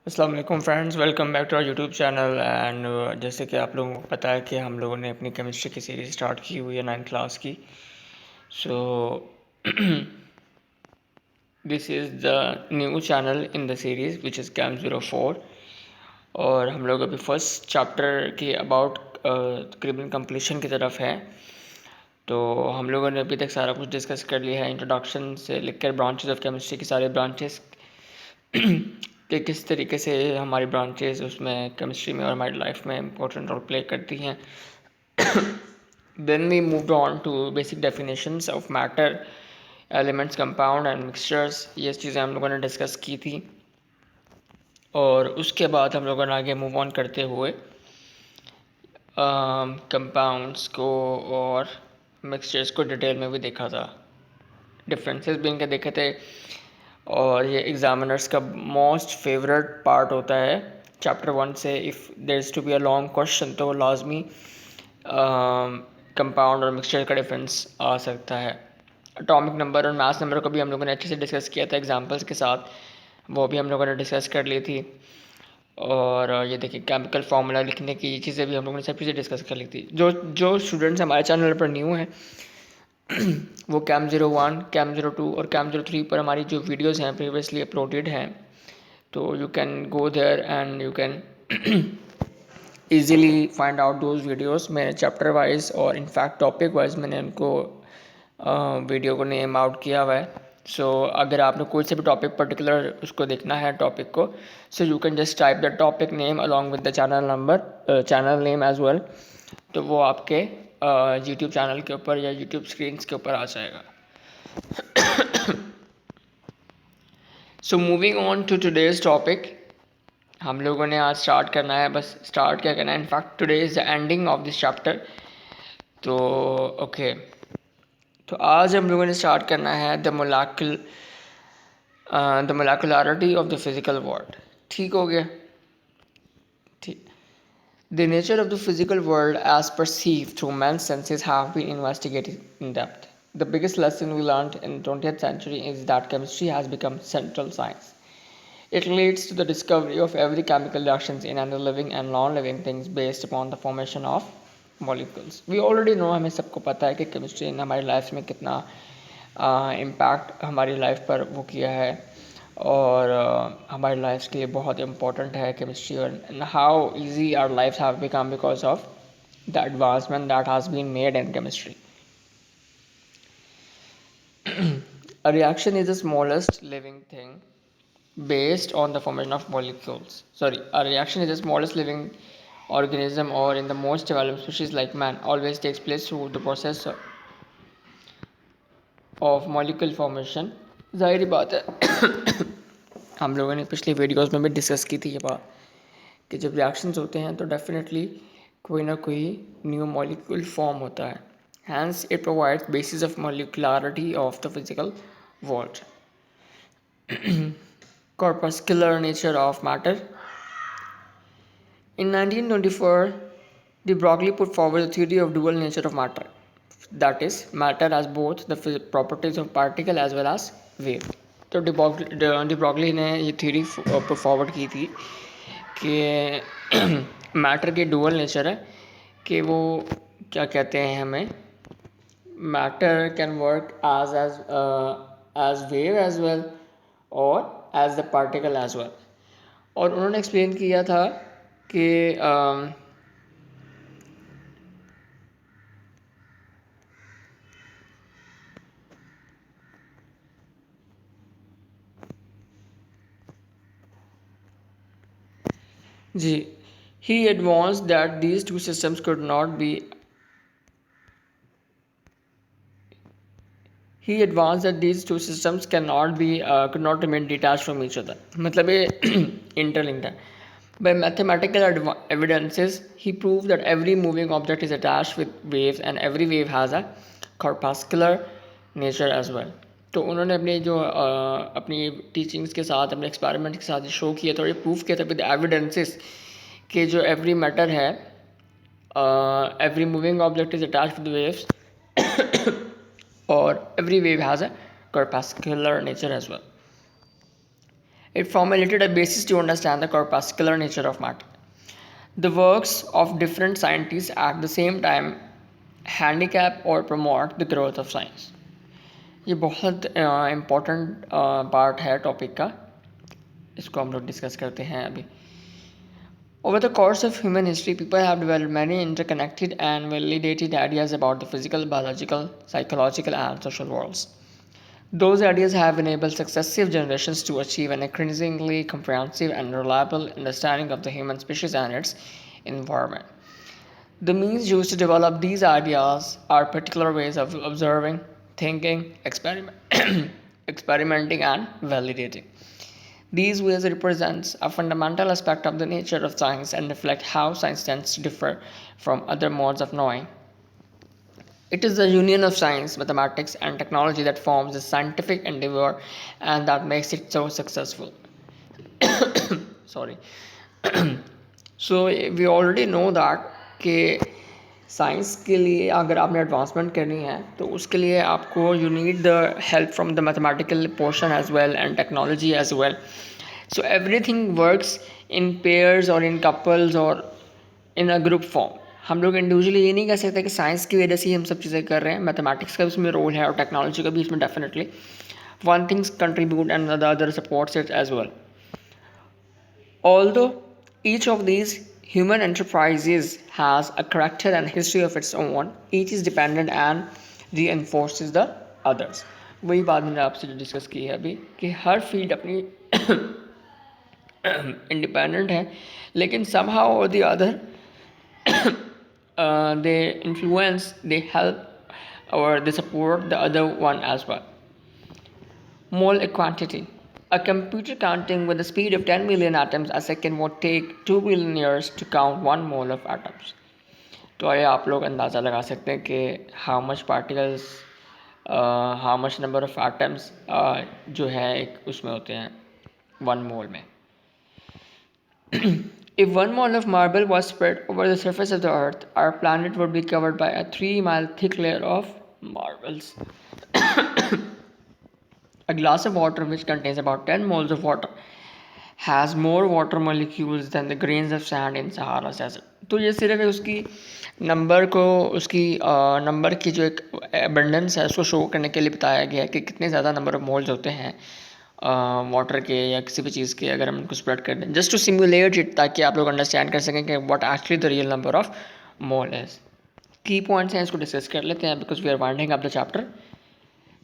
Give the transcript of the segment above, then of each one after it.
अस्सलाम वालेकुम friends, welcome back to our YouTube channel. And जैसे कि आप लोगों को पता है कि हम लोगों ने अपनी केमिस्ट्री की सीरीज़ स्टार्ट की हुई है 9th क्लास की। So this is the new channel in the series which is Chem 04। और हम लोग अभी फर्स्ट चैप्टर के अबाउट तकरीबन कंप्लीशन की तरफ है। तो हम लोगों ने अभी तक सारा कुछ डिस्कस कर लिया है, इंट्रोडक्शन से लेकर ब्रांचेस ऑफ केमिस्ट्री के सारे ब्रांचेस कि किस तरीके से हमारी ब्रांचेस उसमें केमिस्ट्री में और हमारी लाइफ में इम्पोर्टेंट रोल प्ले करती हैं। Then we moved on to basic definitions of matter, elements, compound and mixtures. ये चीज़ें हम लोगों ने डिस्कस की थी। और उसके बाद हम लोगों ने आगे मूव ऑन करते हुए कंपाउंड्स को और मिक्सचर्स को डिटेल में भी देखा था, डिफरेंसेस भी इनके देखे थे। और ये एग्जामिनर्स का मोस्ट फेवरेट पार्ट होता है चैप्टर 1 से। If there is to be a long question तो लाजमी कंपाउंड और मिक्सचर का डिफरेंस आ सकता है। एटॉमिक नंबर और मास नंबर को भी हम लोगों ने अच्छे से डिस्कस किया था एग्जांपल्स के साथ, वो भी हम लोगों ने डिस्कस कर ली थी। और ये देखिए केमिकल फार्मूला लिखने की चीज़ें भी हम लोगों ने सब चीज़ें डिस्कस कर ली थी। जो स्टूडेंट्स हमारे चैनल पर न्यू हैं वो Chem 01, Chem 02 और Chem 03 पर हमारी जो वीडियोस हैं प्रीवियसली अपलोडेड हैं, तो you can go there and you can easily find out those videos. मैंने चैप्टर वाइज और इनफैक्ट टॉपिक वाइज मैंने उनको वीडियो को नेम आउट किया हुआ है। सो अगर आपने कोई से भी टॉपिक पर्टिकुलर उसको देखना है टॉपिक को, so you can just type the topic name along with the channel number, channel name as well, तो वो आपके यूट्यूब चैनल के ऊपर या यूट्यूब स्क्रीन्स के ऊपर आ जाएगा। So moving on to today's topic, हम लोगों ने आज स्टार्ट करना है, बस स्टार्ट क्या करना है, in fact today is the ending of this chapter. तो ओके, तो आज हम लोगों ने स्टार्ट करना है the molecularity of the physical world. ठीक हो गया? ठीक। The nature of the physical world as perceived through man's senses have been investigated in depth. The biggest lesson we learned in the 20th century is that chemistry has become central science. It leads to the discovery of every chemical reactions in any living and non-living things based upon the formation of molecules. We already know, हमें सबको पता है कि chemistry ने हमारी life में कितना impact हमारी लाइफ पर वो किया है, और हमारी लाइफ के लिए बहुत इम्पोर्टेंट है केमिस्ट्री, और how easy our life have become because of the advancement that has been made in chemistry. A reaction is the smallest living thing based on the formation of molecules. Sorry, a reaction is the smallest living organism or in the most developed species like man always takes place through the process of molecule formation. जाहिर बात है हम लोगों ने पिछली videos में भी discuss की थी ये बात कि जब रिएक्शंस होते हैं तो डेफिनेटली कोई ना कोई न्यू मॉलिक्यूल फॉर्म होता है. Hence it provides basis of molecularity of the physical world. Corpuscular nature of matter. In 1924, de Broglie put forward the theory of dual nature of matter, that is, matter as both the properties of particle as well as wave. तो de Broglie ने ये theory put forward की थी कि matter के dual nature है, कि वो क्या कहते हैं, हमें matter can work as wave as well और as the particle as well. और उन्होंने एक्सप्लेन किया था कि जी, he advanced that these two systems could not be he advanced that these two systems could not remain detached from each other. मतलब ये interlinked है. By mathematical evidences, he proved that every moving object is attached with waves and every wave has a corpuscular nature as well. तो उन्होंने अपनी teachings के साथ, अपने experiment के साथ शो किया था और ये प्रूव किया था विद एविडेंसेस कि जो एवरी मैटर है, every moving object is attached with waves और every wave has a corpuscular nature as well. It formulated a basis to understand the corpuscular nature of matter. The works of different scientists at the same time handicap or promote the growth of science. ये बहुत important part है topic का, इसको हम लोग discuss करते हैं अभी. Over the course of human history, people have developed many interconnected and validated ideas about the physical, biological, psychological, and social worlds. Those ideas have enabled successive generations to achieve an increasingly comprehensive and reliable understanding of the human species and its environment. The means used to develop these ideas are particular ways of observing, thinking, experimenting, and validating. These ways represent a fundamental aspect of the nature of science and reflect how science tends to differ from other modes of knowing. It is the union of science, mathematics, and technology that forms the scientific endeavor and that makes it so successful. Sorry. So we already know that कि science के लिए अगर आपने advancement करनी है तो उसके लिए आपको you need the help from the mathematical portion as well and technology as well. So everything works in pairs और इन कपल्स और इन अ ग्रुप फॉर्म. हम लोग इंडिविजुअली ये नहीं कह सकते कि साइंस की वजह से ही हम सब चीज़ें कर रहे हैं. मैथमेटिक्स का भी उसमें रोल है और टेक्नोलॉजी का भी इसमें definitely. One things contribute and the other supports it as well. Although each of these human enterprises has a character and history of its own, each is dependent and reinforces the others. वही बात मैंने आपसे जो discuss की है अभी कि हर field अपनी इंडिपेंडेंट है, लेकिन somehow or the other they influence, they help or they support the other one as well. Mole quantity. A computer counting with the speed of 10 million atoms a second would take 2 billion years to count 1 mole of atoms. तो ये आप लोग अंदाज़ा लगा सकते हैं कि how much particles, how much number of atoms जो है एक उसमें होते हैं 1 mole में. If 1 mole of marble was spread over the surface of the earth, our planet would be covered by a 3-mile thick layer of marbles. A glass of water which contains about 10 moles of water has more water molecules than the grains of sand in Sahara Desert. तो ये सिर्फ उसकी number को, उसकी number की जो एक abundance है उसको शो करने के लिए बताया गया है कि कितने ज़्यादा नंबर ऑफ मोल्स होते हैं वाटर के या किसी भी चीज़ के अगर हम उनको स्प्रेड कर दें, जस्ट टू सिमुलेट इट, ताकि आप लोग अंडरस्टैंड कर सकें कि what actually the real number of mole is. Key points हैं, इसको डिस्कस कर लेते हैं because we are winding up the chapter.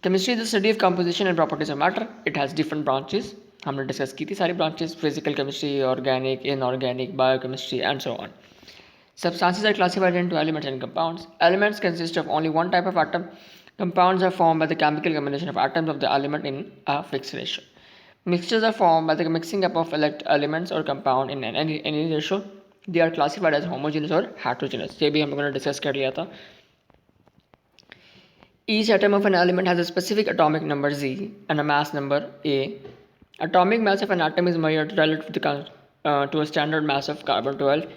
Chemistry is the study of composition and properties of matter. It has different branches. हमने discuss की थी सारी branches, physical chemistry, organic, inorganic, biochemistry and so on. Substances are classified into elements and compounds. Elements consist of only one type of atom. Compounds are formed by the chemical combination of atoms of the element in a fixed ratio. Mixtures are formed by the mixing up of elements or compound in any ratio. They are classified as homogeneous or heterogeneous. ये भी हम लोगों ने discuss कर लिया था. Each atom of an element has a specific atomic number Z and a mass number A. Atomic mass of an atom is measured relative to a standard mass of carbon-12.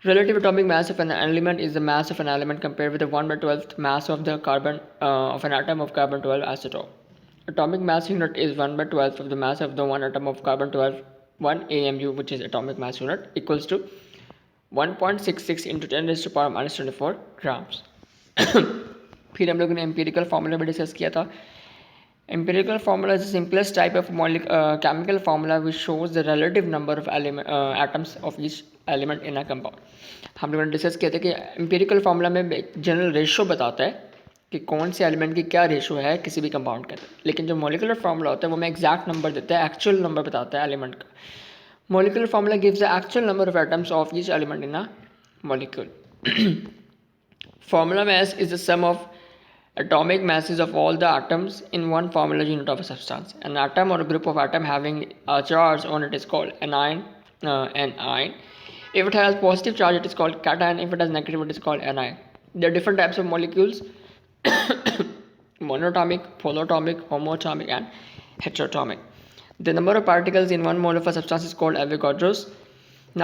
Relative atomic mass of an element is the mass of an element compared with the 1/12th mass of the carbon of an atom of carbon-12 isotope. Atomic mass unit is 1/12th of the mass of the one atom of carbon-12. 1 AMU, which is atomic mass unit, equals to 1.66 into 10 raised to power minus 24 grams. फिर हम लोगों ने empirical formula भी discuss किया था. Empirical formula is the simplest type of chemical formula which shows the relative number of atoms of each element in a compound. हम लोगों ने डिस्कस किया था कि एम्पिरिकल फार्मूला में एक जनरल रेशो बताता है कि कौन से एलिमेंट की क्या रेशो है किसी भी कंपाउंड के अंदर, लेकिन जो मोलिकुलर फार्मूला होता है वो हमें एग्जैक्ट नंबर देता है, एक्चुअल नंबर बताता है एलिमेंट का. Molecular formula gives the actual number of atoms of each element in a molecule. Formula mass is the sum of atomic masses of all the atoms in one formula unit of a substance. An atom or a group of atoms having a charge on it is called anion. If it has positive charge, it is called cation. If it has negative, it is called anion. There are different types of molecules: monatomic, polyatomic, homoatomic, and heteroatomic. The number of particles in one mole of a substance is called Avogadro's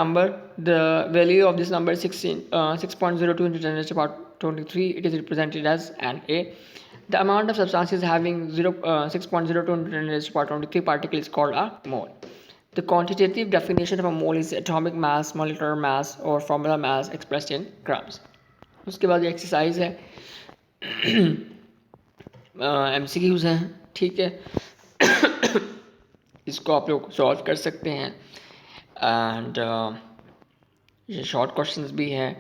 number. The value of this number is 6.02 into 10 raised to power 23. It is represented as an A. The amount of substances having 6.02 × 10⁻23 particle is called a mole. The quantitative definition of a mole is atomic mass, molecular mass और formula mass expressed in grams. उसके बाद ये exercise है, MCQs हैं, ठीक है. इसको आप लोग सॉल्व कर सकते हैं एंड ये शॉर्ट क्वेश्चंस भी हैं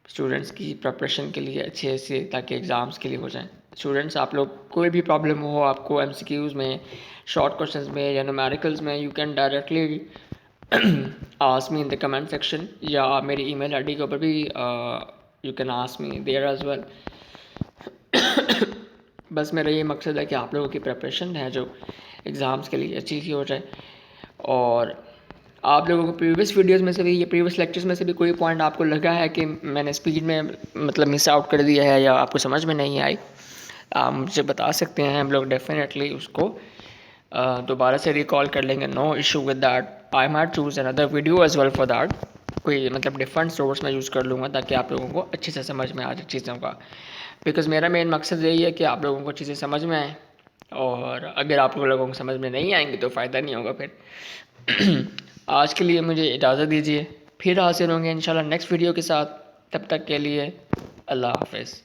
स्टूडेंट्स की प्रिपरेशन के लिए अच्छे से, ताकि एग्ज़ाम्स के लिए हो जाएं. स्टूडेंट्स, आप लोग कोई भी प्रॉब्लम हो आपको MCQs में, शॉर्ट क्वेश्चंस में या न्यूमेरिकल्स में, you can directly ask me in the comment section, या मेरी ईमेल आईडी के ऊपर भी you can ask me there as well. बस मेरा ये मकसद है कि आप लोगों की प्रिपरेशन है जो एग्ज़ाम्स के लिए अच्छी सी हो जाए. और आप लोगों को प्रीवियस वीडियोस में से भी या प्रीवियस लेक्चर्स में से भी कोई पॉइंट आपको लगा है कि मैंने स्पीड में मतलब मिस आउट कर दिया है या आपको समझ में नहीं आई, आप मुझे बता सकते हैं. हम लोग डेफिनेटली उसको दोबारा से रिकॉल कर लेंगे. No issue with that. I might choose another video as well for that. कोई मतलब डिफरेंट सोर्स में यूज़ कर लूँगा ताकि आप लोगों को अच्छे से समझ में आ जाए चीज़ों का. बिकॉज़ मेरा मेन मकसद यही है कि आप लोगों को चीज़ें समझ में आएँ, और अगर आप लोगों को समझ में नहीं आएंगी तो फ़ायदा नहीं होगा फिर. आज के लिए मुझे इजाज़त दीजिए, फिर हाजिर होंगे इंशाल्लाह नेक्स्ट वीडियो के साथ. तब तक के लिए अल्लाह हाफ़िज़.